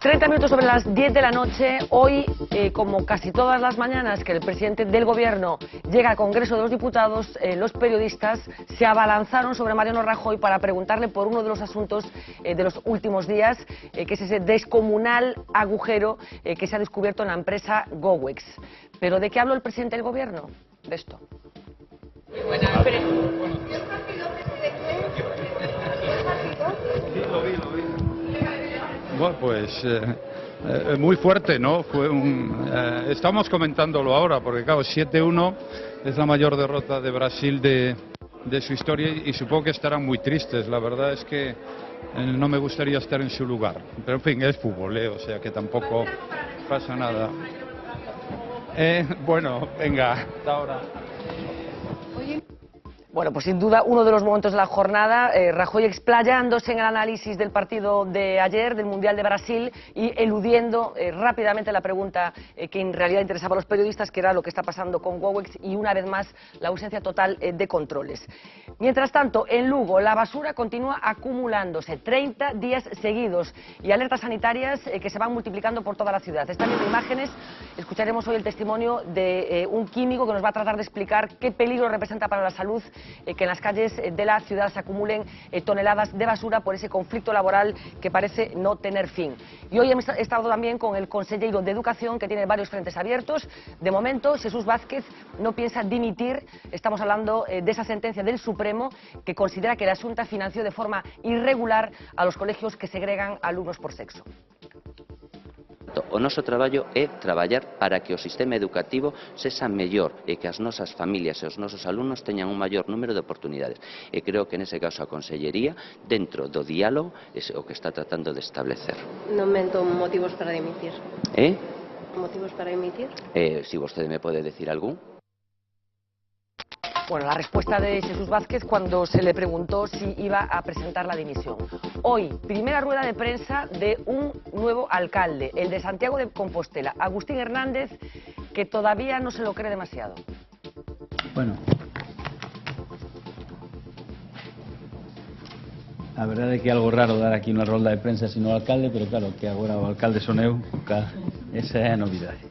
30 minutos sobre las 10 de la noche. Hoy, como casi todas las mañanas que el presidente del Gobierno llega al Congreso de los Diputados, los periodistas se abalanzaron sobre Mariano Rajoy para preguntarle por uno de los asuntos de los últimos días, que es ese descomunal agujero que se ha descubierto en la empresa Gowex. ¿Pero de qué habló el presidente del Gobierno? De esto. Bueno, pues muy fuerte, ¿no? Estamos comentándolo ahora, porque claro, 7-1 es la mayor derrota de Brasil de su historia y supongo que estarán muy tristes. La verdad es que no me gustaría estar en su lugar. Pero en fin, es fútbol, o sea que tampoco pasa nada. Bueno, venga, hasta ahora. Bueno, pues sin duda uno de los momentos de la jornada, Rajoy explayándose en el análisis del partido de ayer, del Mundial de Brasil, y eludiendo rápidamente la pregunta que en realidad interesaba a los periodistas, que era lo que está pasando con Gowex, y una vez más la ausencia total de controles. Mientras tanto, en Lugo la basura continúa acumulándose 30 días seguidos y alertas sanitarias que se van multiplicando por toda la ciudad. Están viendo imágenes, escucharemos hoy el testimonio de un químico que nos va a tratar de explicar qué peligro representa para la salud que en las calles de la ciudad se acumulen toneladas de basura por ese conflicto laboral que parece no tener fin. Y hoy hemos estado también con el consejero de Educación, que tiene varios frentes abiertos. De momento, Jesús Vázquez no piensa dimitir. Estamos hablando de esa sentencia del Supremo que considera que la Xunta financió de forma irregular a los colegios que segregan alumnos por sexo. O noso traballo é traballar para que o sistema educativo sexa mellor e que as nosas familias e os nosos alumnos teñan un maior número de oportunidades. E creo que nese caso a Consellería, dentro do diálogo, é o que está tratando de establecer. Non mento motivos para dimitir. Motivos para dimitir? Si vostede me pode decir algún. Bueno, la respuesta de Jesús Vázquez cuando se le preguntó si iba a presentar la dimisión. Hoy, primera rueda de prensa de un nuevo alcalde, el de Santiago de Compostela, Agustín Hernández, que todavía no se lo cree demasiado. Bueno, a verdade é que é algo raro dar aquí unha rolda de prensa sino o alcalde, pero claro, que agora o alcalde son eu, esa é a novidade.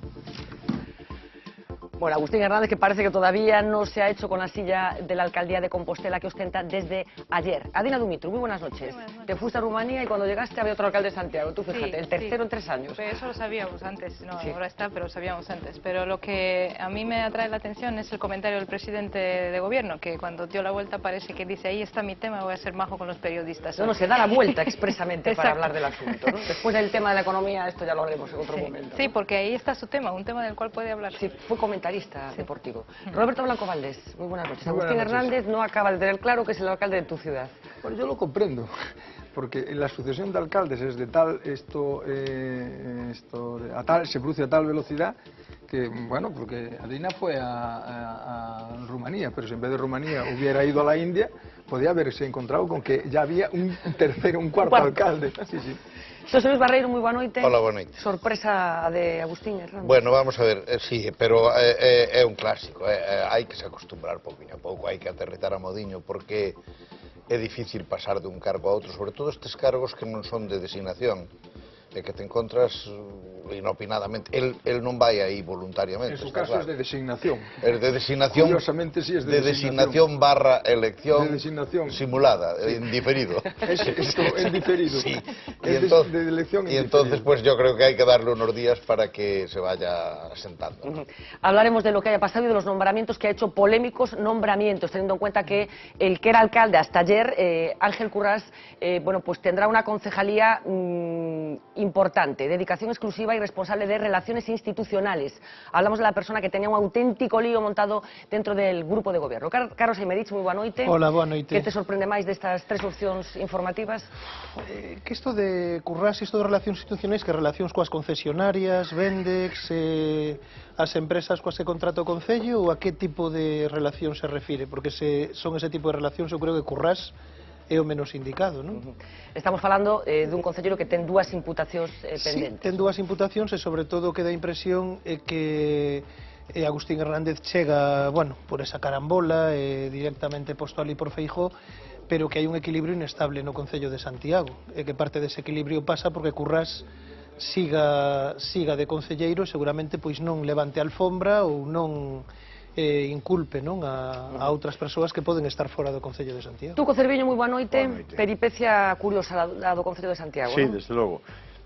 Bueno, Agustín Hernández, que parece que todavía no se ha hecho con la silla de la alcaldía de Compostela que ostenta desde ayer. Adina Dumitru, muy buenas noches. Buenas noches. Te fuiste a Rumanía y cuando llegaste había otro alcalde de Santiago. Tú fíjate, Sí, el tercero sí. en 3 años. Pero eso lo sabíamos antes, no, Sí. ahora está, pero lo sabíamos antes. Pero lo que a mí me atrae la atención es el comentario del presidente de gobierno, que cuando dio la vuelta parece que dice, ahí está mi tema, voy a ser majo con los periodistas. No, se da la vuelta expresamente para Exacto. hablar del asunto, ¿no? Después del tema de la economía, esto ya lo haremos en otro Sí, momento. sí, ¿no? porque ahí está su tema, un tema del cual puede hablar. Sí, fue comentarista deportivo. Roberto Blanco Valdés, muy buenas noches. Muy buenas Agustín noches. Hernández no acaba de tener claro que es el alcalde de tu ciudad. Bueno, yo lo comprendo, porque en la sucesión de alcaldes es de tal, se produce a tal velocidad que, bueno, porque Adina fue a Rumanía, pero si en vez de Rumanía hubiera ido a la India, podía haberse encontrado con que ya había un tercero, un cuarto alcalde. Sí, sí. José Luis Barreiro, muy buena noite. Hola, boa noite. Sorpresa de Agustín Hernández. Bueno, vamos a ver, sí, pero é un clásico, hai que se acostumbrar pouquinho a pouco, hai que aterrizar a modiño, porque é difícil pasar de un cargo a outro, sobre todo estes cargos que non son de designación, e que te encontras inopinadamente. Él non vai aí voluntariamente. En su está caso claro. es de designación. Es de designación. Curiosamente sí es de designación barra elección de designación simulada, en diferido. Esto en diferido. Sí. Es de elección y en entonces diferido. pues yo creo que hay que darle unos días para que se vaya asentando. Hablaremos de lo que haya pasado y de los nombramientos que ha hecho, polémicos nombramientos, teniendo en cuenta que el que era alcalde hasta ayer, Ángel Currás, bueno, pues tendrá una concejalía importante, dedicación exclusiva y responsable de relaciones institucionales. Hablamos de la persona que tenía un auténtico lío montado dentro del grupo de gobierno. Carlos Aymerich, moi boa noite. Hola, boa noite. Que te sorprende máis destas tres opcións informativas? Que isto de Currás, isto de relacións institucionais, que relacións coas concesionarias, Vendex, as empresas coas que contrata o Concello, ou a que tipo de relación se refire? Porque se son ese tipo de relacións, eu creo que Currás é o menos indicado, non? Estamos falando dun concelleiro que ten dúas imputacións pendentes. Sí, ten dúas imputacións e sobre todo que dá impresión que Agustín Hernández chega, bueno, por esa carambola, directamente posto ali por Feijóo, pero que hai un equilibrio inestable no Concello de Santiago, e que parte dese equilibrio pasa porque Currás siga de concelleiro, seguramente pois non levante a alfombra ou non inculpe a outras persoas que poden estar fora do Concello de Santiago. Tuco Cerviño, moi boa noite. Peripecia curiosa a do Concello de Santiago, Sí, non? desde logo.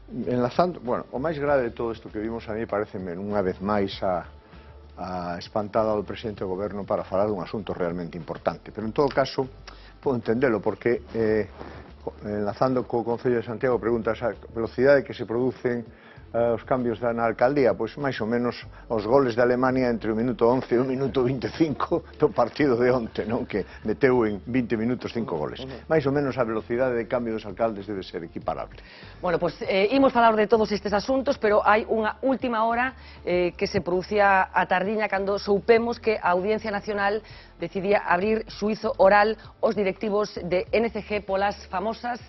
Enlazando, bueno, o máis grave de todo isto que vimos a mí pareceme unha vez máis a espantada do presidente do goberno para falar dun asunto realmente importante, pero en todo caso podo entendelo porque enlazando co Concello de Santiago preguntas a velocidade que se producen os cambios na alcaldía, pois máis ou menos os goles de Alemania entre o minuto 11 e o minuto 25 do partido de onte, non? Que meteu en 20 minutos 5 goles. Mais ou menos a velocidade de cambio dos alcaldes debe ser equiparable. Bueno, pues imos falar de todos estes asuntos, pero hai unha última hora que se producía a tardiña cando soupemos que a Audiencia Nacional decidía abrir xuízo oral aos directivos de NCG polas famosas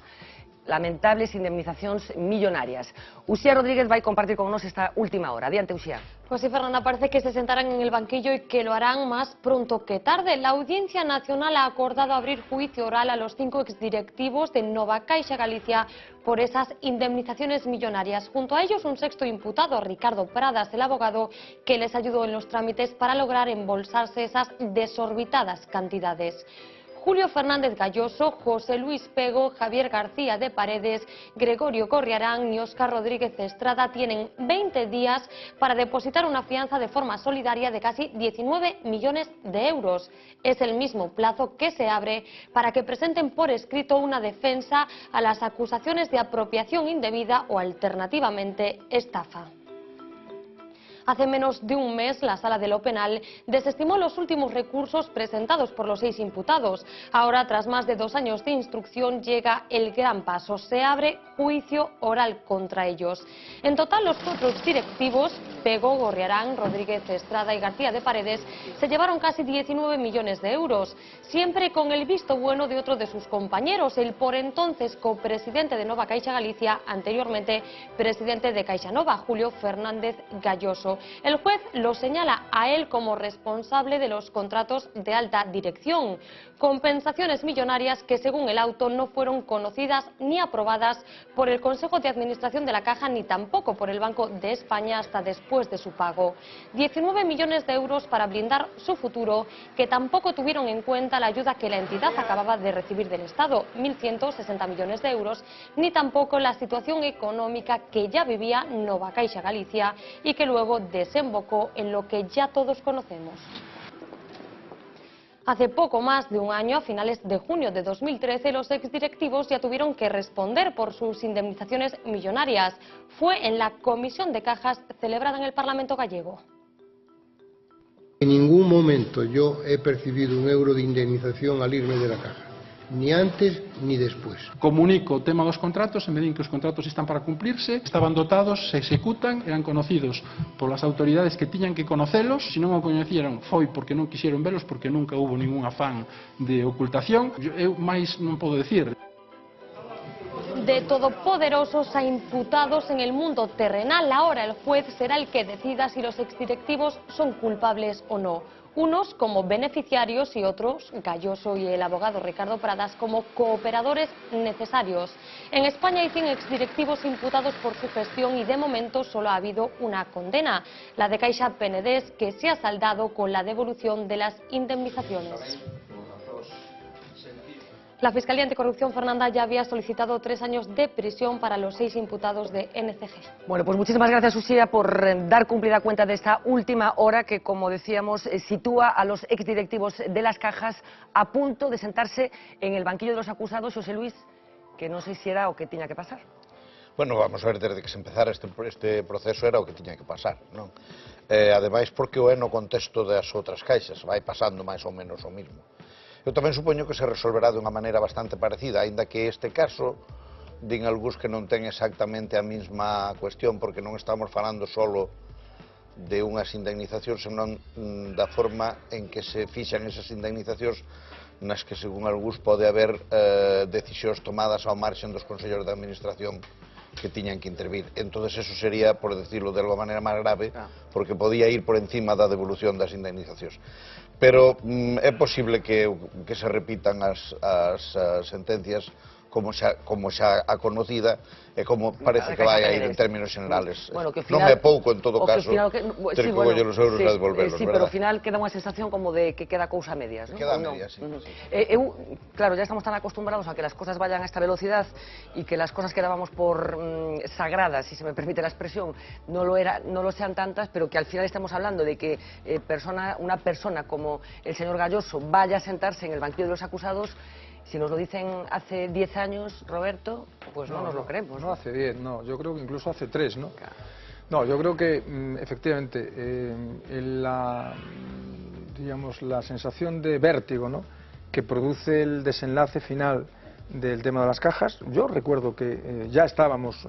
lamentables indemnizacións millonarias. Uxía Rodríguez vai compartir con nos esta última hora. Adiante, Uxía. Pues sí, Fernanda, parece que se sentarán en el banquillo y que lo harán más pronto que tarde. La Audiencia Nacional ha acordado abrir juicio oral a los 5 exdirectivos de Nova Caixa Galicia por esas indemnizaciones millonarias. Junto a ellos, un sexto imputado, Ricardo Pradas, el abogado que les ayudó en los trámites para lograr embolsarse esas desorbitadas cantidades. Julio Fernández Galloso, José Luis Pego, Javier García de Paredes, Gregorio Corriarán y Óscar Rodríguez Estrada tienen 20 días para depositar una fianza de forma solidaria de casi 19 millones de euros. Es el mismo plazo que se abre para que presenten por escrito una defensa a las acusaciones de apropiación indebida o alternativamente estafa. Hace menos de un mes, la Sala de lo Penal desestimó los últimos recursos presentados por los 6 imputados. Ahora, tras más de 2 años de instrucción, llega el gran paso. Se abre juicio oral contra ellos. En total, los 4 directivos, Pego, Gorriarán, Rodríguez Estrada y García de Paredes, se llevaron casi 19 millones de euros, siempre con el visto bueno de otro de sus compañeros, el por entonces copresidente de Nova Caixa Galicia, anteriormente presidente de Caixa Nova, Julio Fernández Galloso. El juez lo señala a él como responsable de los contratos de alta dirección, compensaciones millonarias que según el auto no fueron conocidas ni aprobadas por el Consejo de Administración de la Caja ni tampoco por el Banco de España hasta después de su pago. 19 millones de euros para blindar su futuro, que tampoco tuvieron en cuenta la ayuda que la entidad acababa de recibir del Estado, 1.160 millones de euros, ni tampoco la situación económica que ya vivía Nova Caixa Galicia y que luego desembocó en lo que ya todos conocemos. Hace poco más de un año, a finales de junio de 2013, los exdirectivos ya tuvieron que responder por sus indemnizaciones millonarias. Fue en la Comisión de Cajas celebrada en el Parlamento gallego. En ningún momento yo he percibido un euro de indemnización al irme de la Caja. Ni antes ni después. Comunico o tema dos contratos, en medida en que os contratos están para cumplirse, estaban dotados, se executan, eran conocidos polas autoridades que tiñan que conocelos, se non o coñeceron foi porque non quixeron velos, porque nunca hubo ningún afán de ocultación. Eu máis non podo decir. De todopoderosos a imputados en el mundo terrenal, ahora el juez será el que decida si los exdirectivos son culpables o no. Unos como beneficiarios y otros, Galloso y el abogado Ricardo Pradas, como cooperadores necesarios. En España hay 100 exdirectivos imputados por su gestión y de momento solo ha habido una condena, la de Caixa Penedés, que se ha saldado con la devolución de las indemnizaciones. La Fiscalía Anticorrupción, Fernanda, ya había solicitado 3 años de prisión para los 6 imputados de NCG. Bueno, pues muchísimas gracias, Uxía, por dar cumplida cuenta de esta última hora que, como decíamos, sitúa a los exdirectivos de las cajas a punto de sentarse en el banquillo de los acusados. José Luis, que non sei se era o que tiña que pasar. Bueno, vamos a ver, desde que se empezara este proceso era o que tiña que pasar, non? Ademais, porque o é no contexto das outras caixas, vai pasando máis ou menos o mismo. Eu tamén supoño que se resolverá de unha maneira bastante parecida, aínda que este caso, din algúns que non ten exactamente a mesma cuestión, porque non estamos falando solo de unhas indemnizacións, senón da forma en que se fixan esas indemnizacións, nas que, según algúns, pode haber decisións tomadas ao marxen dos consellos de administración que tiñan que intervir. Entonces eso sería, por decirlo de alguma maneira máis grave, porque podía ir por encima da devolución das indemnizacións. Pero é posible que se repitan as sentencias como xa a conocida e como parece que vai a ir en términos generales. Bueno, que non é pouco en todo caso ter que coller os euros e devolverlos, sí, pero ao final queda unha sensación como de que queda cousa a medias, ¿no? Queda a medias, sí. Claro, ya estamos tan acostumbrados a que las cosas vayan a esta velocidad y que las cosas que dábamos por sagradas, si se me permite la expresión, no lo sean tantas, pero que al final estamos hablando de que una persona como el señor Galloso vaya a sentarse en el banquillo de los acusados. Si nos lo dicen hace 10 años, Roberto, pues no nos lo creemos. No hace 10, no, yo creo que incluso hace 3, ¿no? No, yo creo que efectivamente la sensación de vértigo, ¿no?, que produce el desenlace final del tema de las cajas. Yo recuerdo que ya estábamos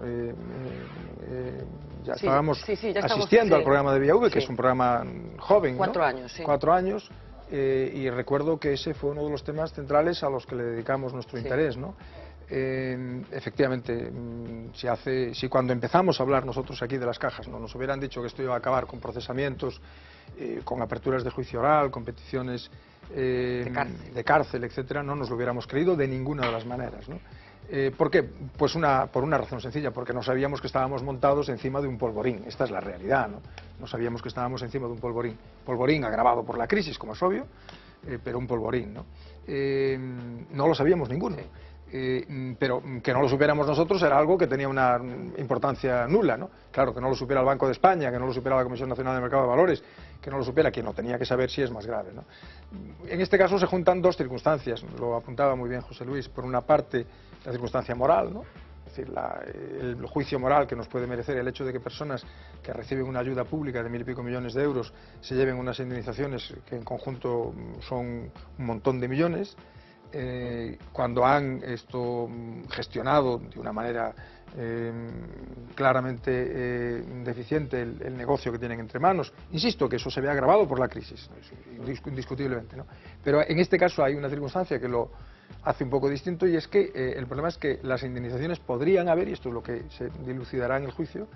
asistiendo al programa de Vía V, que es un programa joven, 4 años, sí. 4 años. Y recuerdo que ese fue uno de los temas centrales a los que le dedicamos nuestro interés, ¿no? Efectivamente, si cuando empezamos a hablar nosotros aquí de las cajas, ¿no?, nos hubieran dicho que esto iba a acabar con procesamientos, con aperturas de juicio oral, con peticiones de cárcel, etcétera, no nos lo hubiéramos creído de ninguna de las maneras, ¿no? ¿Por qué? Pues por una razón sencilla, porque no sabíamos que estábamos montados encima de un polvorín. Esta es la realidad, ¿no? No sabíamos que estábamos encima de un polvorín. Polvorín agravado por la crisis, como es obvio, pero un polvorín, ¿no? No lo sabíamos ninguno. Pero que no lo supiéramos nosotros era algo que tenía una importancia nula, ¿no? Claro, que no lo supiera el Banco de España, que no lo supiera la Comisión Nacional de Mercado de Valores, que no lo supiera quien lo tenía que saber, si es más grave, ¿no? En este caso se juntan dos circunstancias, lo apuntaba muy bien José Luis. Por una parte, la circunstancia moral, ¿no? Es decir, el juicio moral que nos puede merecer el hecho de que personas que reciben una ayuda pública de 1000 y pico millones de euros se lleven unas indemnizaciones que en conjunto son un montón de millones, cuando han gestionado de una manera claramente deficiente el negocio que tienen entre manos. Insisto que eso se ve agravado por la crisis, indiscutiblemente, ¿no? Pero en este caso hay una circunstancia que lo hace un poco distinto, y es que el problema es que las indemnizaciones podrían haber, y esto es lo que se dilucidará en el juicio,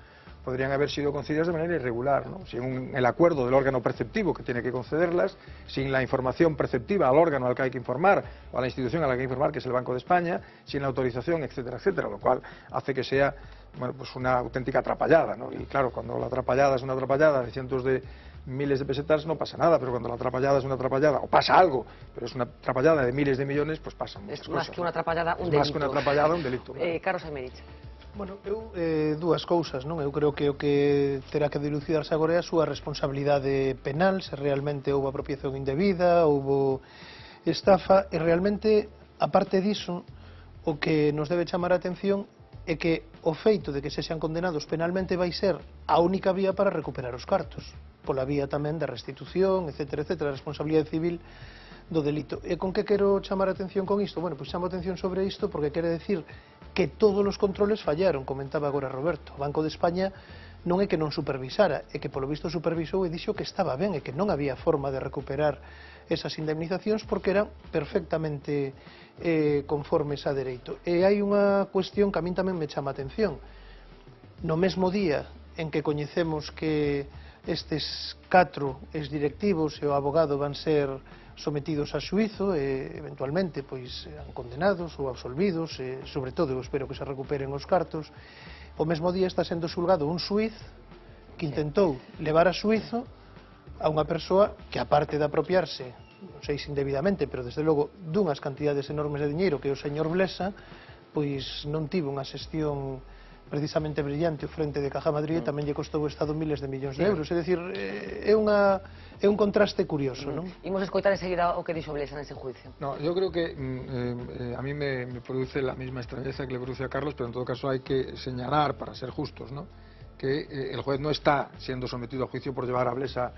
podrían haber sido concedidas de manera irregular, ¿no? Sin el acuerdo del órgano preceptivo que tiene que concederlas, sin la información preceptiva al órgano al que hay que informar, o a la institución a la que hay que informar, que es el Banco de España, sin la autorización, etcétera, etcétera, lo cual hace que sea, bueno, pues una auténtica atrapallada, ¿no? Y claro, cuando la atrapallada es una atrapallada de cientos de miles de pesetas no pasa nada, pero cuando la atrapallada es una atrapallada, o pasa algo, pero es una atrapallada de miles de millones, pues pasan muchas cosas. Es más que una atrapallada, un delito. Más que una atrapallada, un delito. Carlos Aymerich. Bueno, dúas cousas, non? Eu creo que o que terá que dilucidarse agora é a súa responsabilidade penal, se realmente houve apropiación indebida, houve estafa, e realmente, aparte diso, o que nos debe chamar a atención é que o feito de que se sean condenados penalmente vai ser a única vía para recuperar os cartos, pola vía tamén da restitución, etcétera, etcétera, a responsabilidade civil do delito. E con que quero chamar a atención con isto? Bueno, pois chamo a atención sobre isto porque quere decir que todos os controles fallaron, comentaba agora Roberto. O Banco de España non é que non supervisara, é que polo visto supervisou e dixo que estaba ben, e que non había forma de recuperar esas indemnizacións porque eran perfectamente conformes a dereito. E hai unha cuestión que a min tamén me chama a atención. No mesmo día en que coñecemos que estes 4 exdirectivos e o abogado van ser sometidos a xuízo e eventualmente pois serán condenados ou absolvidos, e sobre todo eu espero que se recuperen os cartos. O mesmo día está sendo xulgado un xuíz que intentou levar a xuízo a unha persoa que, aparte de apropiarse, non sei se indebidamente, pero desde logo dunhas cantidades enormes de diñeiro, que é o señor Blesa, pois non tivo unha xestión precisamente brillante o frente de Caja Madrid, e tamén lle costou o Estado miles de millóns de euros. É dicir, é un contraste curioso, non? Imos escoitar enseguida o que dixo Blesa nese juicio. No, yo creo que a mí me produce la misma extrañeza que le produce a Carlos, pero en todo caso hay que señalar, para ser justos, ¿no?, que el juez no está siendo sometido a juicio por llevar a Blesa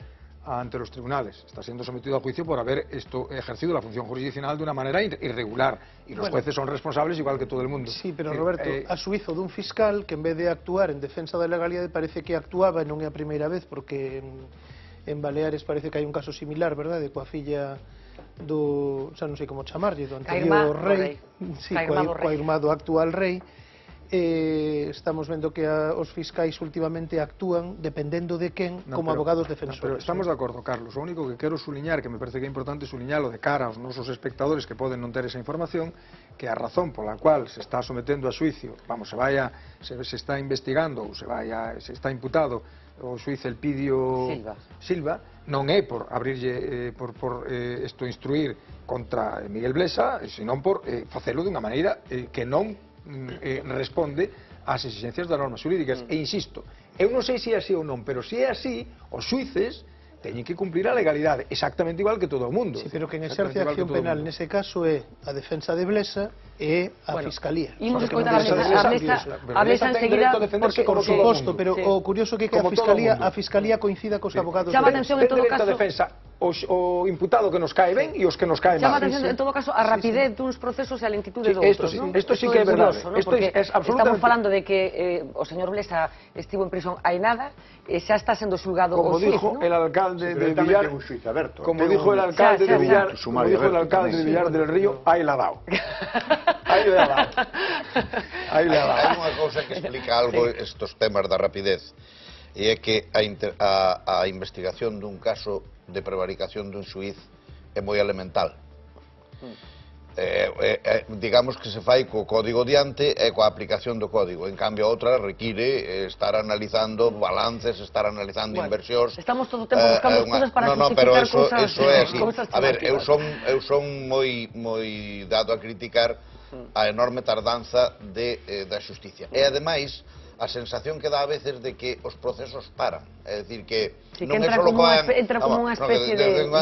ante los tribunales, está siendo sometido a juicio por haber ejercido la función jurisdiccional de una manera irregular, y los jueces son responsables igual que todo el mundo. Sí, pero Roberto, a xuizo dun fiscal que en vez de actuar en defensa da legalidade parece que actuaba, e non é a primeira vez, porque en Baleares parece que hai un caso similar, verdade, coa filla do, xa non sei como chamarlle, do anterior rei, sí, coa irmá do actual rei, estamos vendo que os fiscais últimamente actúan dependendo de quen como abogados defensores. Pero estamos de acordo, Carlos. O único que quero suliñar, que me parece que é importante suliñalo de cara aos nosos espectadores que poden non ter esa información, que a razón pola cual se está sometendo a xuicio, se está investigando ou se está imputado o xuiz Elpidio Silva, non é por abrirlle instruir contra Miguel Blesa, senón por facelo dunha maneira que non responde ás exigencias das normas xurídicas. E insisto, eu non sei se é así ou non, pero se é así, os xuíces teñen que cumplir a legalidade, exactamente igual que todo o mundo. Sí, pero que en exerce a acción penal nese caso é a defensa de Blesa e a Fiscalía. Imos escoitar a Blesa enseguida, porque por suposto, pero o curioso que a Fiscalía coincida cos abogados. Chama atención en todo caso o imputado que nos cae ben e os que nos cae mal. Chama atención en todo caso a rapidez duns procesos e a lentitude doutros, non? Isto sí que é verdade. Estamos falando de que o señor Blesa estivo en prisión hai nada, xa está sendo xulgado o xuiz, como dijo el alcalde de Villar, como dijo el alcalde de Villar del Río, aí la dao. Aí le ha dado. Hai unha cousa que explica algo estos temas da rapidez, e é que a investigación dun caso de prevaricación dun xuiz é moi elemental. Digamos que se fai co código diante e coa aplicación do código. En cambio, a outra require estar analizando balances, estar analizando inversións. Estamos todo o tempo buscando cousas para justificar cousas. Eso é así. A ver, eu son moi dado a criticar a enorme tardanza da xusticia. E, ademais, a sensación que dá a veces de que os procesos paran. É dicir, que non é só entra como unha especie de limbo.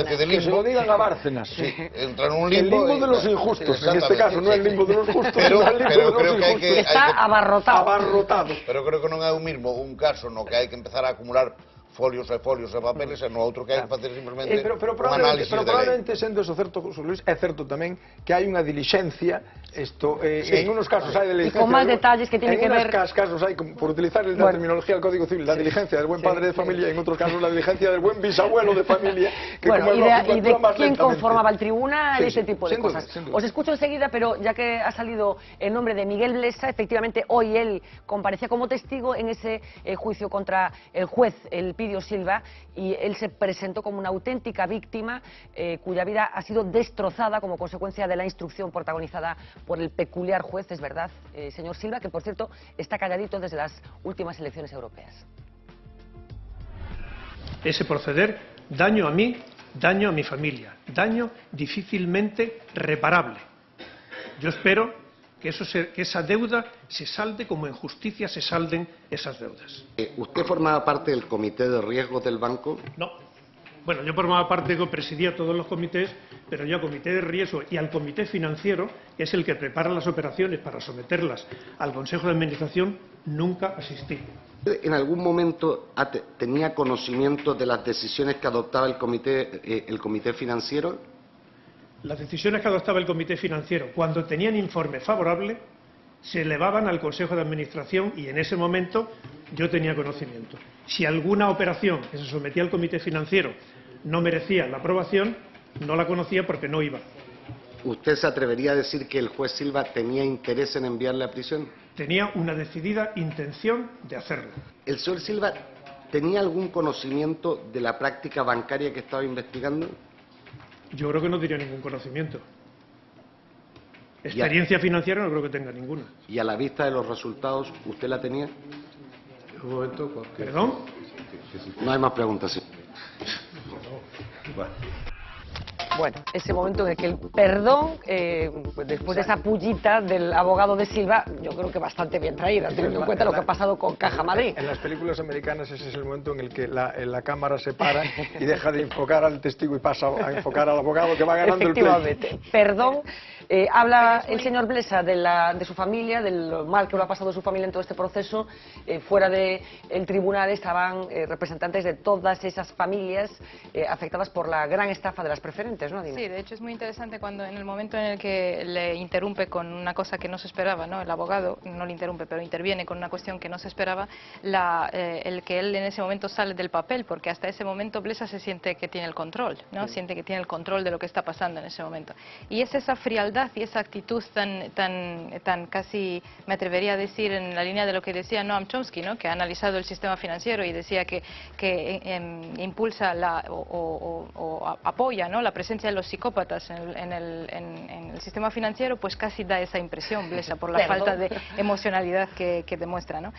Que se lo digan a Bárcenas. Entra nun limbo. El limbo de los injustos, en este caso, non é el limbo de los justos, pero creo que hai que... Está abarrotado. Pero creo que non é o mismo un caso no que hai que empezar a acumular folios e papeles, e no outro que hai que facer simplemente un análisis de lei. Probablemente, sendo eso certo, José Luis, é certo tamén que hai unha dilixencia, en unos casos hai diligencia... E con máis detalles que tiene que ver... En unos casos hai, por utilizar la terminología del Código Civil, la diligencia del buen padre de familia, y en otros casos la diligencia del buen bisabuelo de familia, que como es lógico, actúa más lentamente. Quién conformaba el tribunal, ese tipo de cosas. Os escucho enseguida, pero ya que ha salido el nombre de Miguel Blesa, efectivamente hoy él comparecía como testigo en ese juicio contra el juez Elpidio Silva, y él se presentó como una auténtica víctima cuya vida ha sido destrozada como consecuencia de la instrucción protagonizada por el peculiar juez, es verdad, señor Silva, que por cierto está calladito desde las últimas elecciones europeas. Ese proceder, daño a mí, daño a mi familia, daño difícilmente reparable. Yo espero que esa deuda se salde como en justicia se salden esas deudas. ¿Usted formaba parte del comité de riesgos del banco? No. Bueno, yo formaba parte, presidía todos los comités, pero yo al comité de riesgo y al comité financiero, que es el que prepara las operaciones para someterlas al Consejo de Administración, nunca asistí. ¿En algún momento tenía conocimiento de las decisiones que adoptaba el comité financiero? Las decisiones que adoptaba el comité financiero, cuando tenían informe favorable, se elevaban al Consejo de Administración y en ese momento yo tenía conocimiento. Si alguna operación que se sometía al comité financiero no merecía la aprobación, no la conocía porque no iba. ¿Usted se atrevería a decir que el juez Silva tenía interés en enviarle a prisión? Tenía una decidida intención de hacerlo. ¿El señor Silva tenía algún conocimiento de la práctica bancaria que estaba investigando? Yo creo que no tenía ningún conocimiento. Experiencia financiera no creo que tenga ninguna. ¿Y a la vista de los resultados, usted la tenía? Un momento, ¿perdón? No hay más preguntas, sí. Bueno, ese momento en el que el perdón, después de esa pullita del abogado de Silva, yo creo que bastante bien traída, teniendo en cuenta lo que ha pasado con Caja Madrid. En las películas americanas ese es el momento en el que la cámara se para y deja de enfocar al testigo y pasa a enfocar al abogado que va ganando el pleito. Efectivamente. Perdón. Habla el señor Blesa de su familia, de lo mal que lo ha pasado su familia en todo este proceso. Fuera del tribunal estaban representantes de todas esas familias afectadas por la gran estafa de las preferentes, ¿no? Dime. Sí, de hecho es muy interesante cuando en el momento en el que le interrumpe con una cosa que no se esperaba, ¿no? El abogado no le interrumpe, pero interviene con una cuestión que no se esperaba, el que él en ese momento sale del papel, porque hasta ese momento Blesa se siente que tiene el control, ¿no? Siente que tiene el control de lo que está pasando en ese momento. Y es esa frialdad emocionalidad y esa actitud tan casi, me atrevería a decir, en la línea de lo que decía Noam Chomsky, ¿no? Que ha analizado el sistema financiero y decía que impulsa o apoya, ¿no? La presencia de los psicópatas en el sistema financiero, pues casi da esa impresión, Blesa, por la falta de emocionalidad que demuestra, ¿no?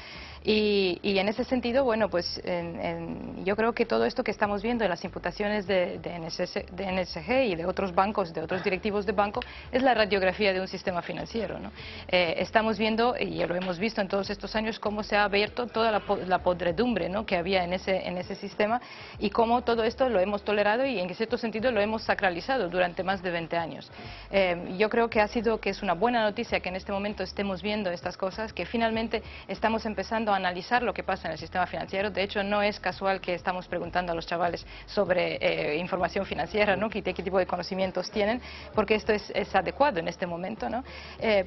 Y en ese sentido, bueno, pues yo creo que todo esto que estamos viendo en las imputaciones de NSG y de otros bancos, de otros directivos de banco, es la radiografía de un sistema financiero, ¿no? Estamos viendo, y lo hemos visto en todos estos años, cómo se ha abierto toda la podredumbre, ¿no? Que había en ese sistema y cómo todo esto lo hemos tolerado y en cierto sentido lo hemos sacralizado durante más de 20 años. Yo creo que es una buena noticia que en este momento estemos viendo estas cosas, que finalmente estamos empezando a analizar lo que pasa en el sistema financiero. De hecho, no es casual que estamos preguntando a los chavales sobre información financiera, ¿no? ¿Qué tipo de conocimientos tienen? Porque esto es adecuado en este momento, ¿no?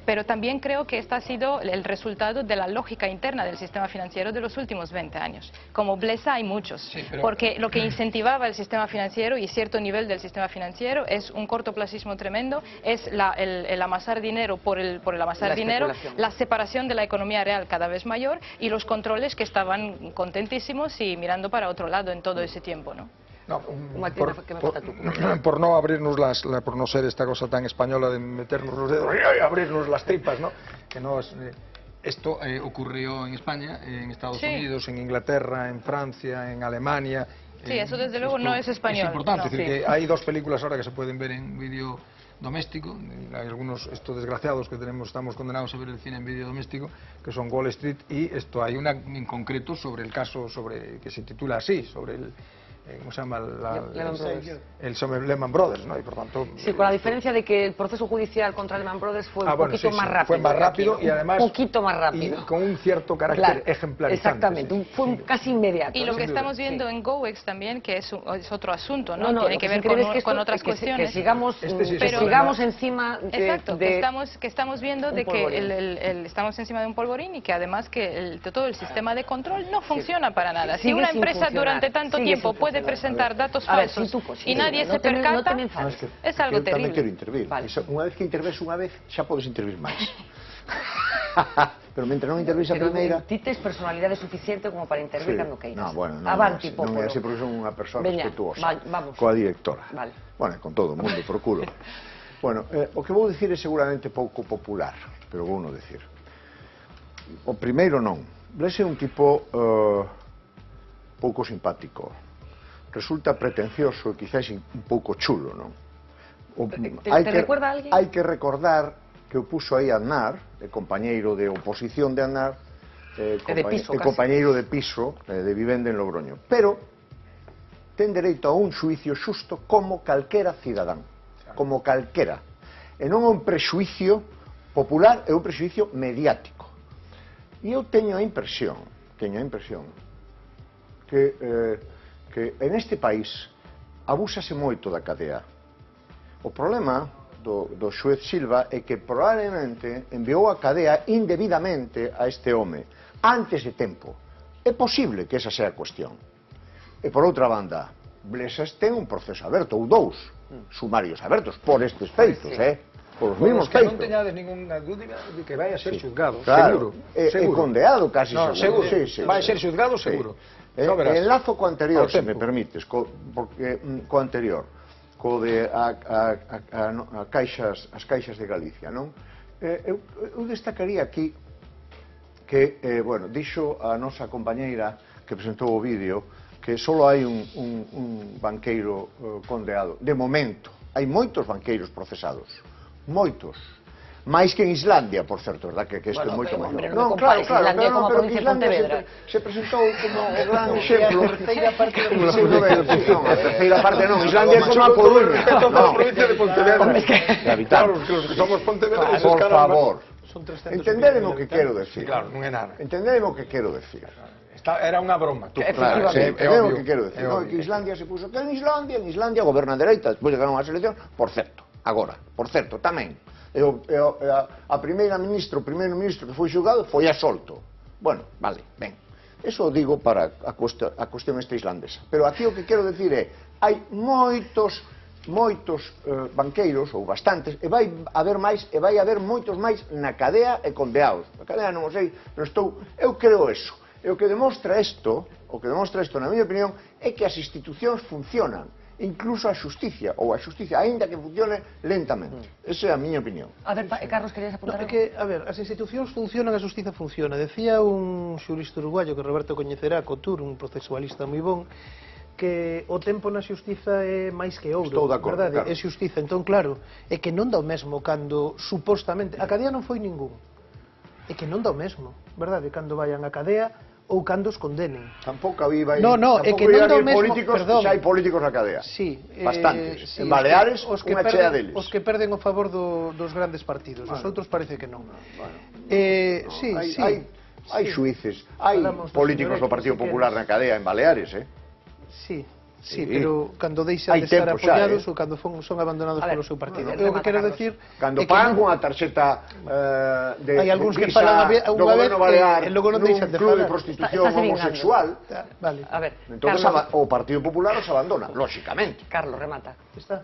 Pero también creo que esto ha sido el resultado de la lógica interna del sistema financiero de los últimos 20 años. Como Blesa hay muchos, porque lo que incentivaba el sistema financiero y cierto nivel del sistema financiero es un cortoplacismo tremendo, es el amasar dinero por el amasar dinero, la separación de la economía real cada vez mayor y los controles que estaban contentísimos y mirando para otro lado en todo ese tiempo, ¿no? No, por no abrirnos por no ser esta cosa tan española de meternos los dedos y abrirnos las tripas, ¿no? Que no es, esto ocurrió en España, en Estados Unidos, en Inglaterra, en Francia, en Alemania. Sí, eso desde luego no es español. Es importante, no. Es decir, que hay dos películas ahora que se pueden ver en vídeo doméstico, hay algunos estos desgraciados que estamos condenados a ver el cine en vídeo doméstico, que son Wall Street, y hay una en concreto sobre el caso que se titula así, sobre el ¿cómo se llama? Sobre Lehman Brothers, ¿no? Y por tanto... Sí, con la diferencia de que el proceso judicial contra Lehman Brothers fue un poquito más rápido. Fue más rápido y además... Un poquito más rápido. Y con un cierto carácter ejemplarizante. Exactamente, fue casi inmediato. Y lo que estamos viendo en GOEX también, que es otro asunto, ¿no? Tiene que ver con otras cuestiones. Que sigamos encima de... Exacto, que estamos viendo de que estamos encima de un polvorín y que además que todo el sistema de control no funciona para nada. Si una empresa durante tanto tiempo puede presentar datos falsos y nadie se percata, es algo terrible. Tamén quero intervir. Unha vez que interves unha vez, xa podes intervir máis. Pero mentre non intervís a primeira... Ti tes personalidade suficiente como para intervir cando queiras. Non, bueno, non é así porque son unha persoa respetuosa coa directora. Bueno, con todo o mundo, procuro. Bueno, o que vou dicir é seguramente pouco popular, pero vou non dicir. O primeiro non. Blesa é un tipo pouco simpático. Resulta pretencioso e quizás un pouco chulo, non? ¿Te recuerda a alguén? Hai que recordar que o puxo aí Aznar, de compañeiro de oposición de Aznar, compañeiro de piso de vivenda en Logroño. Pero ten dereito a un xuicio xusto como calquera cidadán, como calquera. E non é un prexuicio popular, é un prexuicio mediático. E eu teño a impresión que en este país abúsase moito da cadea. O problema do xuez Silva é que probablemente enviou a cadea indebidamente a este home antes de tempo. É posible que esa sea a cuestión. E por outra banda, Blesas ten un proceso aberto, ou dous sumarios abertos por estes feitos, por os mismos feitos. Non teñades ninguna dúbida de que vai a ser xuzgado, seguro. E condeado casi seguro. Vai a ser xuzgado seguro. Enlazo co anterior, se me permites, co anterior, co de as caixas de Galicia, non? Eu destacaría aquí que, bueno, dixo a nosa compañeira que presentou o vídeo que só hai un banqueiro condeado. De momento, hai moitos banqueiros procesados, moitos. máis que en Islandia, por certo, verdad que isto é moito maior. Non, claro, pero que Islandia se presentou como o gran exemplo. A terceira parte non, a terceira parte non, Islandia é como a Coruña. Non, a provincia de Pontevedra. Claro, que somos Pontevedra. Por favor, entendedeme o que quero decir. Claro, non é nada. Entendedeme o que quero decir. Era unha broma. Claro, entendedeme o que quero decir. Que Islandia se puso que en Islandia goberna a dereita, despois de ganar as eleccións, por certo, agora, por certo, tamén. A primeira ministra, o primeiro ministro que foi xulgado foi absolto. Bueno, vale, ben. Eso o digo para a cuestión esta islandesa. Pero aquí o que quero decir é, hai moitos moitos banqueiros, ou bastantes, e vai haber moitos máis na cadea e condeados. Na cadea non o sei, pero eu creo eso. E o que demostra isto, na miña opinión, é que as institucións funcionan, incluso a xusticia, aínda que funcione lentamente. Esa é a miña opinión. A ver, Carlos, querías apuntar algo? A ver, as institucións funcionan, a xustiza funciona. Decía un xurista uruguayo que Roberto coñecerá, Couture, un procesualista moi bon, que o tempo na xustiza é máis que ouro. Estou de acordo, verdade? É xustiza, entón claro, é que non dá o mesmo cando supostamente, a cadea non foi ningún, é que non dá o mesmo, verdade? Cando vayan a cadea ou cando os condenen. Tampouco había é que non dá o mesmo, políticos, xa hai políticos na cadea. Sí, bastantes. En Baleares, unha chea deles. Os que perden o favor dos grandes partidos, os outros parece que non. Hai xuíces, hai políticos do Partido Popular na cadea en Baleares, Sí, pero cando deixan de estar apoiados ou cando son abandonados polo seu partido. O que quero decir... Cando pagan unha tarxeta de visa do goberno balear nun club de prostitución homosexual, entón o Partido Popular os abandona, lóxicamente. Carlos, remata. Está?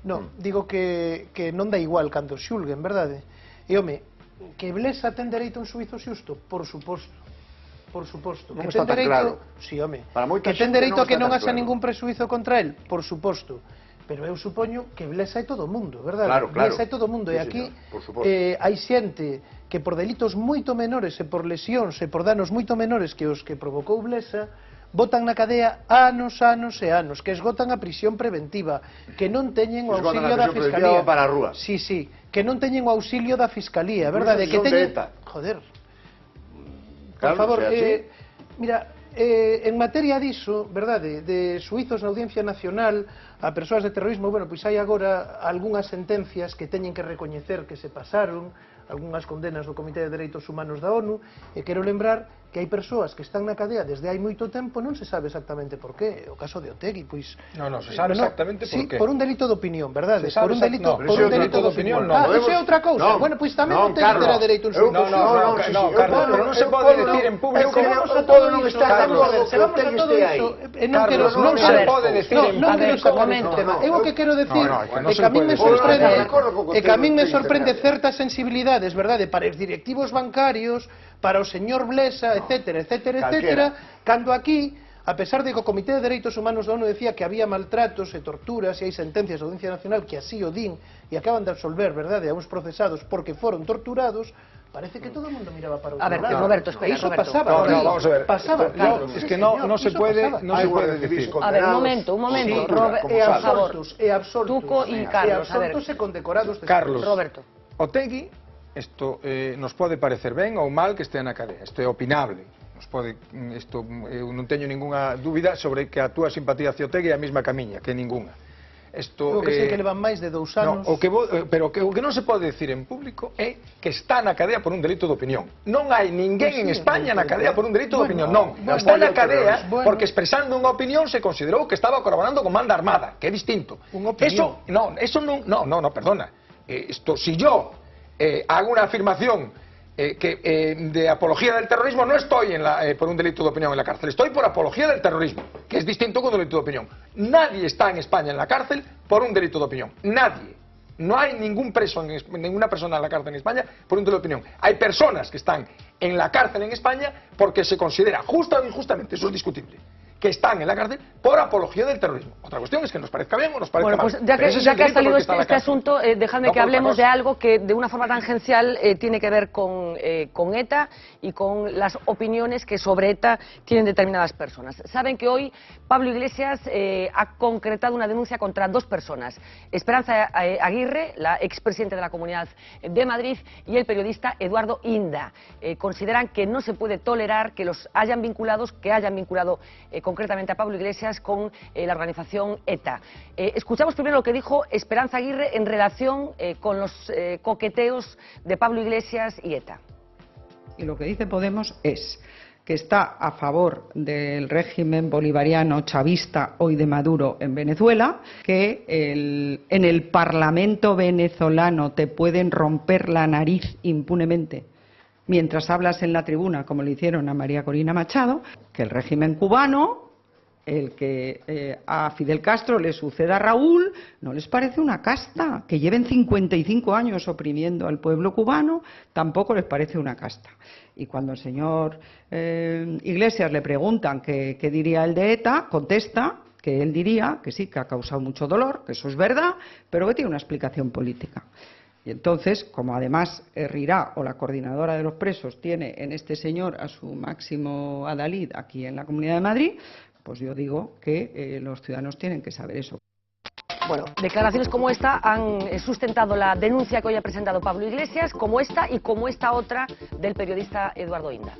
Non, digo que non dá igual cando xulguen, verdade? E, home, que Blesa ten dereito a un xuízo xusto? Por suposto. Por suposto. Non está tan claro. Sí, home. Que ten dereito a que non haxa ningún presuizo contra el? Por suposto. Pero eu supoño que Blesa é todo o mundo, verdade? Claro. Blesa é todo o mundo. E aquí hai xente que por delitos moito menores e por lesións e por danos moito menores que os que provocou Blesa botan na cadea anos e anos, que esgotan a prisión preventiva, que non teñen o auxilio da Fiscalía. Para a rúa. Sí, que non teñen o auxilio da Fiscalía, verdade? Que teñen... Joder. Por favor, mira, en materia diso, verdade, de suizos na Audiencia Nacional a persoas de terrorismo, bueno, pois hai agora algunhas sentencias que teñen que recoñecer que se pasaron, algunhas condenas do Comité de Dereitos Humanos da ONU, e quero lembrar que hai persoas que están na cadea desde hai moito tempo, non se sabe exactamente por qué. O caso de Otegi, pois... Non, se sabe exactamente por qué. Sí, por un delito de opinión, verdade? Por un delito de opinión, non. Eso é outra cousa. Bueno, pois tamén Otegi terá dereito a un xuízo. Non, Carlos, pero non se pode decir en público... Eu podo non estar de acordo que Otegi este aí. Carlos, non se pode decir en público... Eu o que quero decir é que a min me sorprende certas sensibilidades, verdade, para os directivos bancarios, para o señor Blesa, etcétera, cando aquí, a pesar de que o Comité de Dereitos Humanos da ONU decía que había maltratos e torturas e hai sentencias da Audiencia Nacional que así o din e acaban de absolver, verdade, a uns procesados porque foron torturados, parece que todo o mundo miraba para o lado. A ver, Roberto, espera, Iso Roberto. pasaba. No, vamos a ver. Pasaba. Es que no se puede decir. A ver, un momento, e absoltos. Tuco y Carlos, e absoltos e condecorados. Carlos, Roberto. Otegi, isto nos pode parecer ben ou mal que estea na cadea, isto é opinable. Eu non teño ninguna dúbida sobre que a túa simpatía hacia Otegi é a mesma camiña, que ninguna. O que sei que levan máis de 2 anos... Pero o que non se pode decir en público é que está na cadea por un delito de opinión. Non hai ninguén en España na cadea por un delito de opinión, non. Está na cadea porque expresando unha opinión se considerou que estaba colaborando con banda armada, que é distinto. Eso non, perdona. Si yo hago una afirmación de apología del terrorismo, no estoy por un delito de opinión en la cárcel, estoy por apología del terrorismo, que es distinto con un delito de opinión. Nadie está en España en la cárcel por un delito de opinión, nadie. No hay ningún preso, ninguna persona en la cárcel en España por un delito de opinión. Hay personas que están en la cárcel en España porque se considera justa o injustamente, eso es discutible, que están en la cárcel por apología del terrorismo. Otra cuestión es que nos parezca bien o nos parezca mal. Bueno, pues ya que ha salido este asunto, dejadme que hablemos de algo que de una forma tangencial tiene que ver con ETA y con las opiniones que sobre ETA tienen determinadas personas. Saben que hoy Pablo Iglesias ha concretado una denuncia contra 2 personas, Esperanza Aguirre, la expresidenta de la Comunidad de Madrid, y el periodista Eduardo Inda. Consideran que no se puede tolerar que los hayan vinculado concretamente a Pablo Iglesias con la organización ETA. Escuchamos primero lo que dijo Esperanza Aguirre en relación con los coqueteos de Pablo Iglesias y ETA. Y lo que dice Podemos es que está a favor del régimen bolivariano chavista hoy de Maduro en Venezuela, que en el Parlamento venezolano te pueden romper la nariz impunemente mientras hablas en la tribuna, como le hicieron a María Corina Machado, que el régimen cubano el que a Fidel Castro le suceda a Raúl, no les parece una casta. Que lleven 55 años oprimiendo al pueblo cubano, tampoco les parece una casta. Y cuando al señor Iglesias le preguntan qué diría el de ETA, contesta que él diría que sí, que ha causado mucho dolor, que eso es verdad, pero que tiene una explicación política. Y entonces, como además Rirá o la coordinadora de los presos tiene en este señor a su máximo adalid aquí en la Comunidad de Madrid, pues yo digo que los ciudadanos tienen que saber eso. Bueno, declaraciones como esta han sustentado la denuncia que hoy ha presentado Pablo Iglesias, como esta y como esta otra del periodista Eduardo Inda.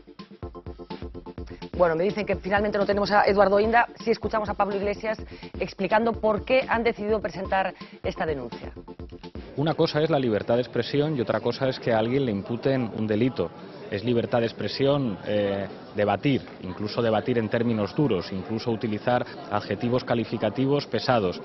Bueno, me dicen que finalmente no tenemos a Eduardo Inda, sí escuchamos a Pablo Iglesias explicando por qué han decidido presentar esta denuncia. Una cosa es la libertad de expresión y otra cosa es que a alguien le imputen un delito. Es libertad de expresión debatir, incluso debatir en términos duros, incluso utilizar adjetivos calificativos pesados.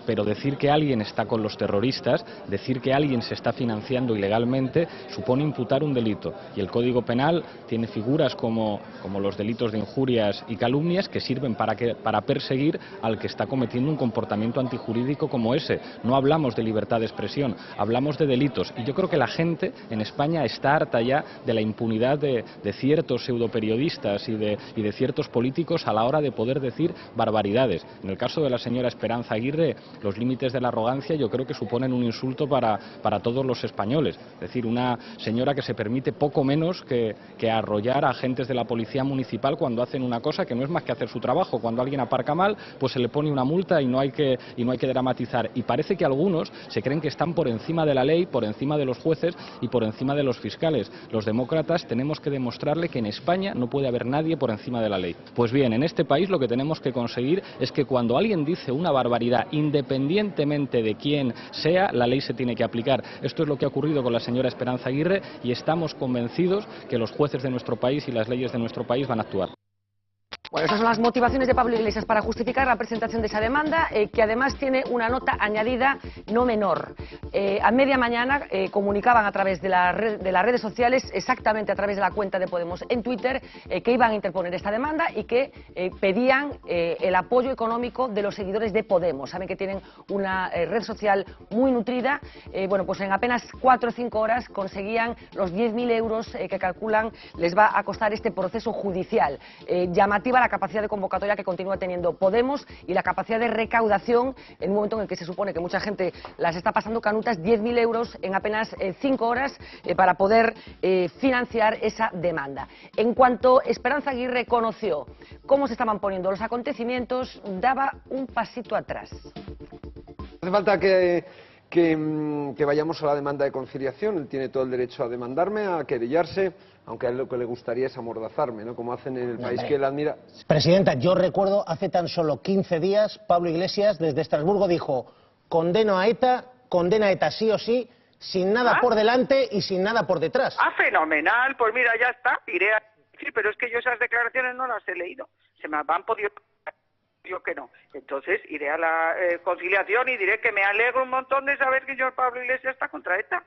Pero decir que alguien está con los terroristas, decir que alguien se está financiando ilegalmente, supone imputar un delito. Y el Código Penal tiene figuras como los delitos de injurias y calumnias que sirven para perseguir al que está cometiendo un comportamiento antijurídico como ese. No hablamos de libertad de expresión, hablamos de delitos. Y yo creo que la gente en España está harta ya de la impunidad de ciertos pseudoperiodistas y de ciertos políticos a la hora de poder decir barbaridades. En el caso de la señora Esperanza Aguirre, los límites de la arrogancia yo creo que suponen un insulto para todos los españoles. Es decir, una señora que se permite poco menos que arrollar a agentes de la policía municipal cuando hacen una cosa que no es más que hacer su trabajo. Cuando alguien aparca mal, pues se le pone una multa y no hay que dramatizar. Y parece que algunos se creen que están por encima de la ley, por encima de los jueces y por encima de los fiscales. Los demócratas tenemos que demostrarle que en España no puede haber nadie por encima de la ley. Pues bien, en este país lo que tenemos que conseguir es que cuando alguien dice una barbaridad, independientemente de quién sea, la ley se tiene que aplicar. Esto es lo que ha ocurrido con la señora Esperanza Aguirre y estamos convencidos que los jueces de nuestro país y las leyes de nuestro país van a actuar. Bueno, estas son las motivaciones de Pablo Iglesias para justificar la presentación de esa demanda, que además tiene una nota añadida no menor. A media mañana comunicaban a través de las redes sociales, exactamente a través de la cuenta de Podemos en Twitter, que iban a interponer esta demanda y que pedían el apoyo económico de los seguidores de Podemos. Saben que tienen una red social muy nutrida. Bueno, pues en apenas 4 o 5 horas conseguían los 10.000 euros que calculan les va a costar este proceso judicial. Llamativa la capacidad de convocatoria que continúa teniendo Podemos y la capacidad de recaudación en un momento en el que se supone que mucha gente las está pasando canutas, 10.000 euros en apenas 5 horas para poder financiar esa demanda. En cuanto Esperanza Aguirre conoció cómo se estaban poniendo los acontecimientos, daba un pasito atrás. Hace falta que vayamos a la demanda de conciliación. Él tiene todo el derecho a demandarme, a querellarse, aunque a él lo que le gustaría es amordazarme, ¿no? Como hacen en el país que él admira. Presidenta, yo recuerdo hace tan solo 15 días, Pablo Iglesias desde Estrasburgo dijo: condeno a ETA sí o sí, sin nada por delante y sin nada por detrás. Ah, fenomenal, pues mira, ya está, iré a decir, pero es que yo esas declaraciones no las he leído, se me han podido... Yo que no. Entonces iré a la conciliación y diré que me alegro un montón de saber que el señor Pablo Iglesias está contra ETA.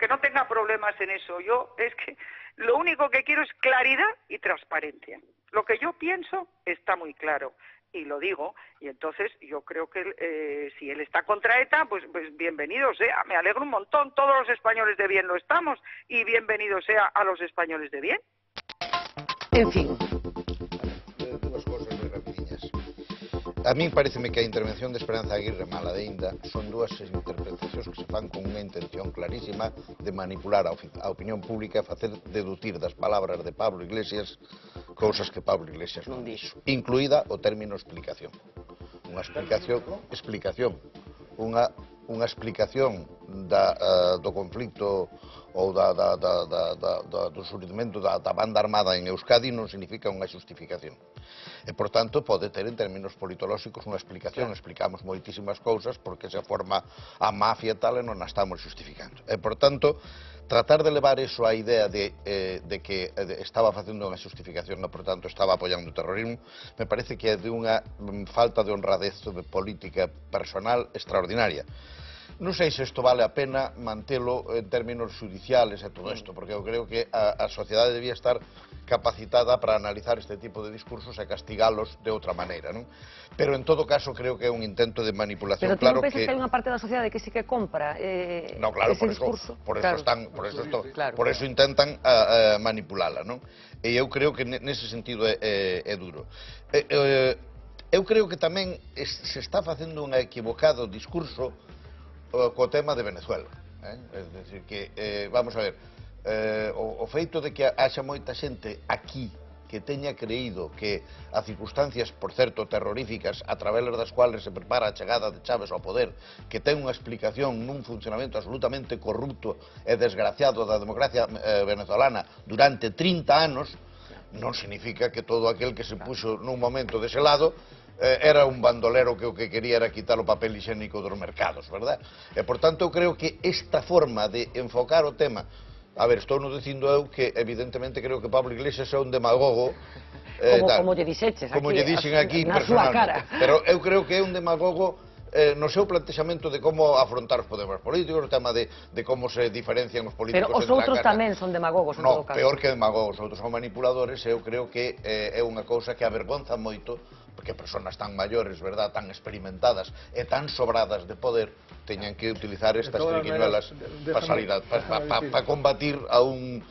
Que no tenga problemas en eso. Yo es que lo único que quiero es claridad y transparencia. Lo que yo pienso está muy claro y lo digo. Y entonces yo creo que si él está contra ETA, pues bienvenido sea. Me alegro un montón. Todos los españoles de bien lo estamos y bienvenido sea a los españoles de bien. En fin. A mí pareceme que a intervención de Esperanza Aguirre mala de Inda son dúas interpretacións que se fan con unha intención clarísima de manipular a opinión pública e facer dedutir das palabras de Pablo Iglesias cousas que Pablo Iglesias non dixo, incluída o término explicación. Unha explicación do conflicto ou do xurdimento da banda armada en Euskadi non significa unha xustificación. E, por tanto, pode ter en términos politolóxicos unha explicación. Explicamos moitísimas cousas porque se forma a mafia e tal e non a estamos justificando. E, por tanto, tratar de levar eso á idea de que estaba facendo unha justificación e, por tanto, estaba apoiando o terrorismo, me parece que é de unha falta de honradez política personal extraordinaria. Non sei se isto vale a pena mantelo en términos judiciales e todo isto, porque eu creo que a sociedade debía estar capacitada para analizar este tipo de discursos e castigalos de outra maneira, non? Pero en todo caso creo que é un intento de manipulación. Pero claro non pensas que hai unha parte da sociedade que sí que compra no, claro, ese por discurso? por eso intentan manipulala, non? E eu creo que nese sentido é duro. Eu creo que tamén se está facendo un equivocado discurso co tema de Venezuela. É dicir que, vamos a ver, o feito de que haxa moita xente aquí que teña creído que a circunstancias, por certo, terroríficas, a través das cuales se prepara a chegada de Chávez ao poder, que ten unha explicación nun funcionamento absolutamente corrupto e desgraciado da democracia venezolana durante 30 anos, non significa que todo aquel que se puxo nun momento dese lado era un bandolero que o que quería era quitar o papel higiénico dos mercados, verdad? E, por tanto, eu creo que esta forma de enfocar o tema, a ver, estou non dicindo eu que evidentemente creo que Pablo Iglesias é un demagogo como lle dixeches aquí, como lle dixen aquí na súa cara, pero eu creo que é un demagogo no seu plantexamento de como afrontar os poderes políticos, o tema de como se diferencian os políticos. Pero os outros tamén son demagogos, en todo caso. Peor que demagogos, os outros son manipuladores, e eu creo que é unha cousa que avergonza moito, porque persoas tan maiores, verdad, tan experimentadas e tan sobradas de poder, teñan que utilizar estas triquiñuelas para combatir a un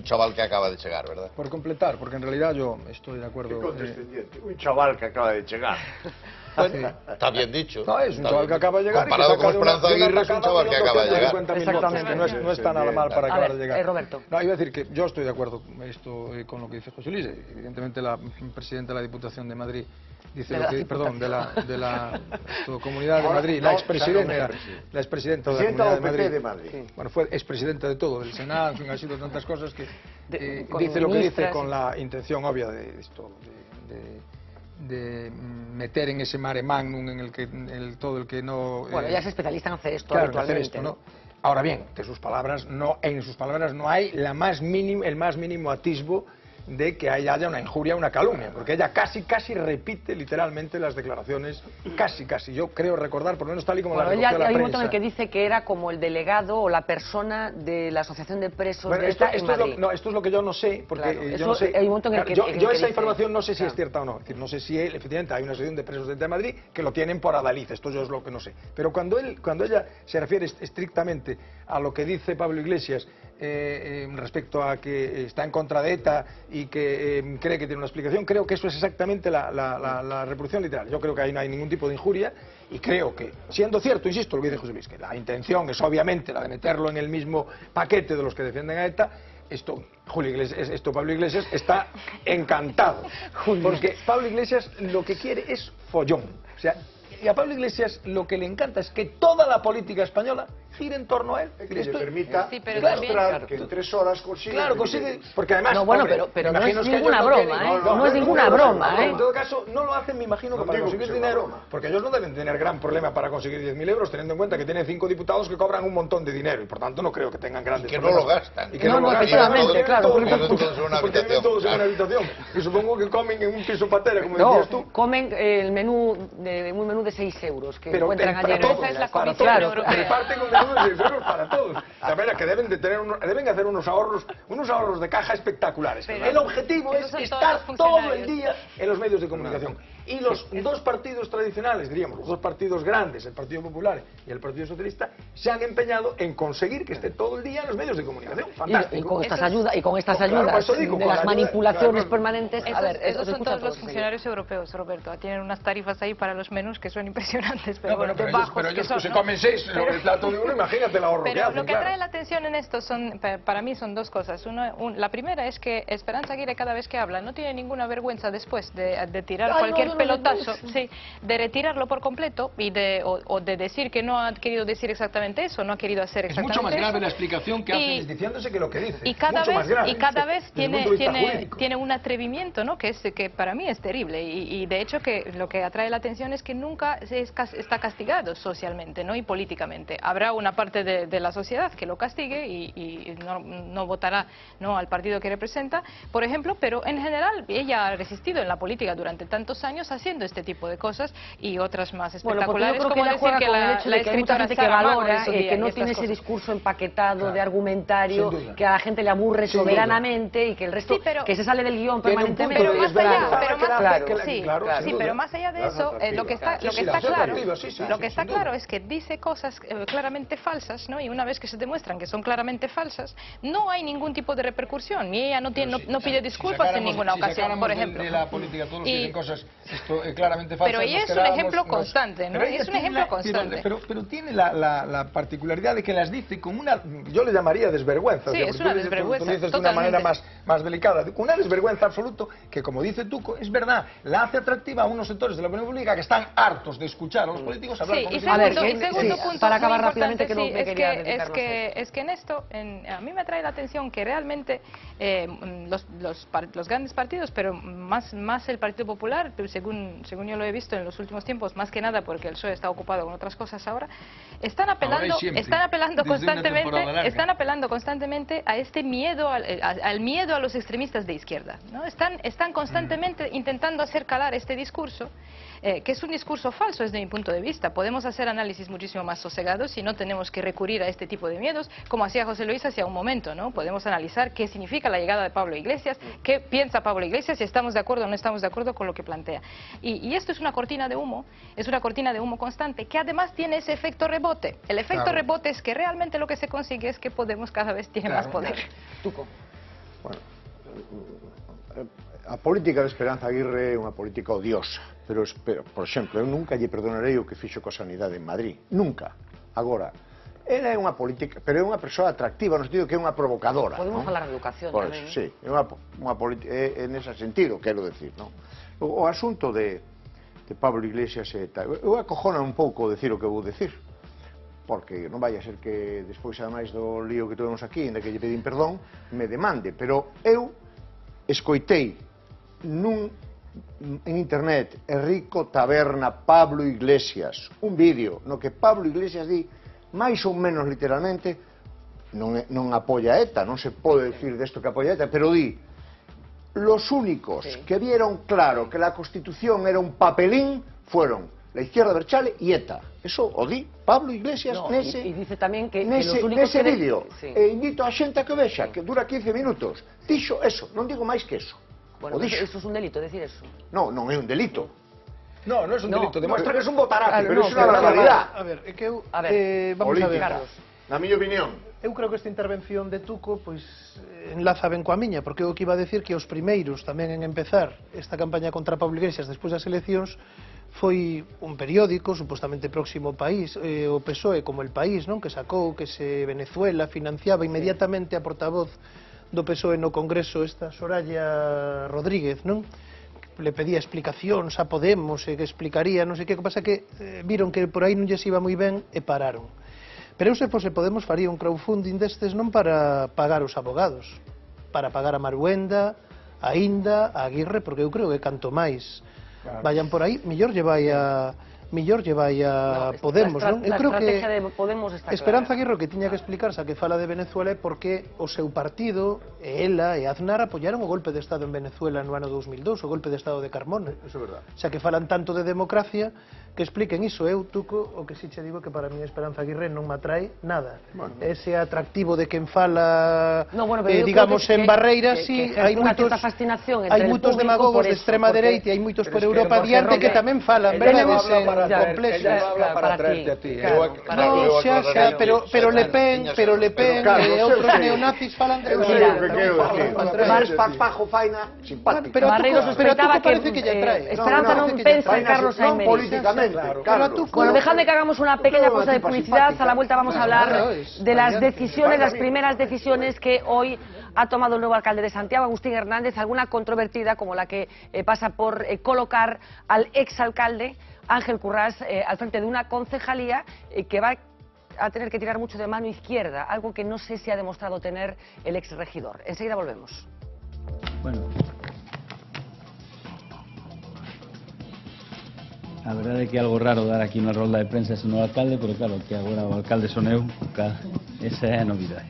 chaval que acaba de chegar, verdad? Por completar, porque en realidad yo estoy de acuerdo. Qué condescendiente, un chaval que acaba de chegar. Está bien dicho. No, es un chaval que acaba de llegar. Comparado con Esperanza Aguirre, es un chaval que acaba de llegar. Exactamente. No está nada mal para acabar de llegar. Roberto. No, iba a decir que yo estoy de acuerdo con lo que dice José Luis. Evidentemente la presidenta de la Diputación de Madrid dice lo que, perdón, de la Comunidad de Madrid, la expresidenta de la Comunidad de Madrid. Bueno, fue expresidenta de todo, del Senado, en fin, ha sido tantas cosas que dice lo que dice con la intención obvia de esto, de meter en ese mare magnum en el que todo el que no... Bueno, ya es especialista en hacer esto, claro, habitualmente. En hacer esto, ¿no? Ahora bien, en sus palabras no hay el más mínimo atisbo de que haya una injuria, una calumnia, porque ella casi repite literalmente las declaraciones, casi, yo creo recordar, por lo menos tal y como la recogió la prensa. Hay un momento en el que dice que era como el delegado o la persona de la Asociación de Presos bueno, de esto en Madrid. Esto es lo que yo no sé, porque claro, yo no sé. Hay un momento en el que yo esa información no sé si es cierta o no, es decir, no sé si efectivamente hay una asociación de presos de Madrid que lo tienen por adalid, esto yo es lo que no sé. Pero cuando ella se refiere estrictamente a lo que dice Pablo Iglesias respecto a que está en contra de ETA y que cree que tiene una explicación, creo que eso es exactamente la reproducción literal. Yo creo que ahí no hay ningún tipo de injuria y creo que, siendo cierto, insisto, lo que dice José Luis, que la intención es obviamente la de meterlo en el mismo paquete de los que defienden a ETA, Pablo Iglesias está encantado, porque Pablo Iglesias lo que quiere es follón, o sea, y a Pablo Iglesias lo que le encanta es que toda la política española gire en torno a él. Que le permita demostrar que en 3 horas consigue... Claro, consigue, porque además... No, bueno, pero no es ninguna broma, no es ninguna broma, En todo caso, no lo hacen, me imagino, que para conseguir dinero, porque ellos no deben tener gran problema para conseguir 10.000 euros, teniendo en cuenta que tienen 5 diputados que cobran un montón de dinero, y por tanto no creo que tengan grandes problemas. Que no lo gastan. Y que no lo gastan. Efectivamente, claro. Porque tienen todos en una habitación. Y supongo que comen en un piso patera, como decías tú. Comen un menú de 6 euros que encuentran ayer. Esa es la Comisión Europea. Reparten un menú de 6 euros para todos. La verdad que deben hacer unos ahorros de caja espectaculares. El objetivo es estar todo el día en los medios de comunicación. Y los dos partidos tradicionales, diríamos, los dos partidos grandes, el Partido Popular y el Partido Socialista, se han empeñado en conseguir que esté todo el día en los medios de comunicación. Fantástico. Y con estas ayudas de las manipulaciones permanentes. Esos son todos los funcionarios europeos, Roberto. Tienen unas tarifas ahí para los menús que son impresionantes, pero bueno, de bajos pero ellos que son, se comen 6 el plato de uno, imagínate el ahorro que hacen. Pero lo que atrae la atención en esto para mí son dos cosas. La primera es que Esperanza Aguirre cada vez que habla no tiene ninguna vergüenza después de tirar cualquier pelotazo, de retirarlo por completo y de decir que no ha querido decir exactamente eso, no ha querido hacer exactamente eso. Es mucho más grave la explicación que hace diciéndose que lo que dice. Y cada vez tiene un atrevimiento, ¿no? que para mí es terrible y de hecho que lo que atrae la atención es que nunca está castigado socialmente, ¿no? y políticamente. Habrá una parte de la sociedad que lo castigue y no votará, ¿no? al partido que representa, por ejemplo, pero en general ella ha resistido en la política durante tantos años años haciendo este tipo de cosas y otras más Bueno, espectaculares, yo creo como que decir que la escritora que Saramago valora, en su día que no y tiene estas ese cosas. discurso empaquetado de argumentario, Sin duda. que a la gente le aburre Sin soberanamente y que el resto, que se sale del guión Tiene un permanentemente. punto de esperanza. Pero más allá de eso, lo que está claro es que dice cosas claramente falsas, ¿no? Y una vez que se demuestran que son claramente falsas, no hay ningún tipo de repercusión, y ella no pide disculpas en ninguna ocasión, por ejemplo. De la política todos los que dicen cosas claramente falsas. Pero ella es un ejemplo constante, ¿no? Es un ejemplo constante. Pero tiene la particularidad de que las dice con una, yo le llamaría desvergüenza. Sí, es una desvergüenza. Tú dices de una manera más delicada, con una desvergüenza absoluta que, como dice Tuco, es verdad, la hace atractiva a unos sectores de la opinión pública que están hartos de escuchar a los políticos hablar con segundo punto, para acabar muy rápidamente, importante, que no me quería dedicar es que en esto, a mí me atrae la atención que realmente los grandes partidos, pero más el Partido Popular, según yo lo he visto en los últimos tiempos, más que nada porque el PSOE está ocupado con otras cosas ahora, están apelando constantemente a este miedo, al miedo a los extremistas de izquierda, ¿no? Están constantemente intentando hacer calar este discurso, que es un discurso falso desde mi punto de vista. Podemos hacer análisis muchísimo más sosegados y no tenemos que recurrir a este tipo de miedos, como hacía José Luis hace un momento, ¿no? Podemos analizar qué significa la llegada de Pablo Iglesias, qué piensa Pablo Iglesias, si estamos de acuerdo o no estamos de acuerdo con lo que plantea. Y esto es una cortina de humo, constante, que además tiene ese efecto rebote. El efecto rebote es que realmente lo que se consigue es que Podemos cada vez tiene más poder. Tuco. Bueno, a política de Esperanza Aguirre é unha política odiosa, pero por exemplo, eu nunca lle perdonarei o que fixo coa sanidade en Madrid, nunca. Agora, ela é unha política, pero é unha persoa atractiva, no sentido que é unha provocadora. Podemos falar de educación tamén. Sí, é unha política, en ese sentido, quero decir, non? O asunto de Pablo Iglesias e tal, eu acojona un pouco decir o que vou decir, porque non vai a ser que despois, ademais do lío que tuvemos aquí, en que lle pedín perdón, me demande, pero eu escoitei en internet Enrico Taberna, Pablo Iglesias, un vídeo no que Pablo Iglesias di, máis ou menos literalmente, non apoia a ETA, non se pode decir desto que apoia a ETA, pero di, los únicos que vieron claro que la Constitución era un papelín fueron la izquierda Berchale y ETA. Eso o di Pablo Iglesias y dice tamén que nese vídeo. E invito a xente a que vexa, que dura 15 minutos. Dixo eso, non digo máis que eso. Bueno, eso es un delito, decir eso. No, non é un delito. No, non é un delito, demostra que é un botarazo, pero é unha barbaridade. A ver, é que eu... vamos a ver. Na miña opinión. Eu creo que esta intervención de Tuco pois enlaza ben coa miña, porque eu que iba a decir que os primeiros tamén en empezar esta campaña contra Pablo Iglesias despois das eleccións foi un periódico supostamente próximo ao país, o PSOE como El País, non? Que sacou que se Venezuela financiaba inmediatamente a portavoz do PSOE no Congreso, esta Soraya Rodríguez, non? Le pedía explicacións a Podemos e que explicaría, non sei que pasa que viron que por aí non lles iba moi ben e pararon. Pero eu se fose Podemos faría un crowdfunding destes non para pagar os abogados, para pagar a Maruenda, a Inda, a Aguirre, porque eu creo que canto máis vayan por aí, mellor lle vai a Podemos, non? Eu creo que Esperanza Aguirre que tiña que explicarse a que fala de Venezuela é porque o seu partido, e ela e Aznar apoyaron o golpe de Estado en Venezuela no ano 2002, o golpe de Estado de Carmona. Eso é verdad. O sea, que falan tanto de democracia que expliquen iso. Eu, Tuco, o que si che digo que para mí Esperanza Aguirre non me atrae nada. Ese atractivo de quen fala, digamos, en Barreiras, sí, hai moitos demagogos de extrema dereita e hai moitos por Europa adiante que tamén falan, verdade? Para traerte a ti. No, xa, pero Le Pen e outros neonazis falan de Pajo faina simpática. Pero Barreiros sospechaba que Esperanza non pensa en Carlos Sainz políticamente. Bueno, dejadme que hagamos una pequeña pausa de publicidad. A la vuelta vamos a hablar de las decisiones, las primeras decisiones que hoy ha tomado el nuevo alcalde de Santiago, Agustín Hernández, alguna controvertida como la que pasa por colocar al exalcalde Ángel Currás al frente de una concejalía que va a tener que tirar mucho de mano izquierda, algo que no sé si ha demostrado tener el exregidor. Enseguida volvemos. Bueno, a verdade é que é algo raro dar aquí unha rolda de prensa sino o alcalde, pero claro, que agora o alcalde son eu, esa é a novidade.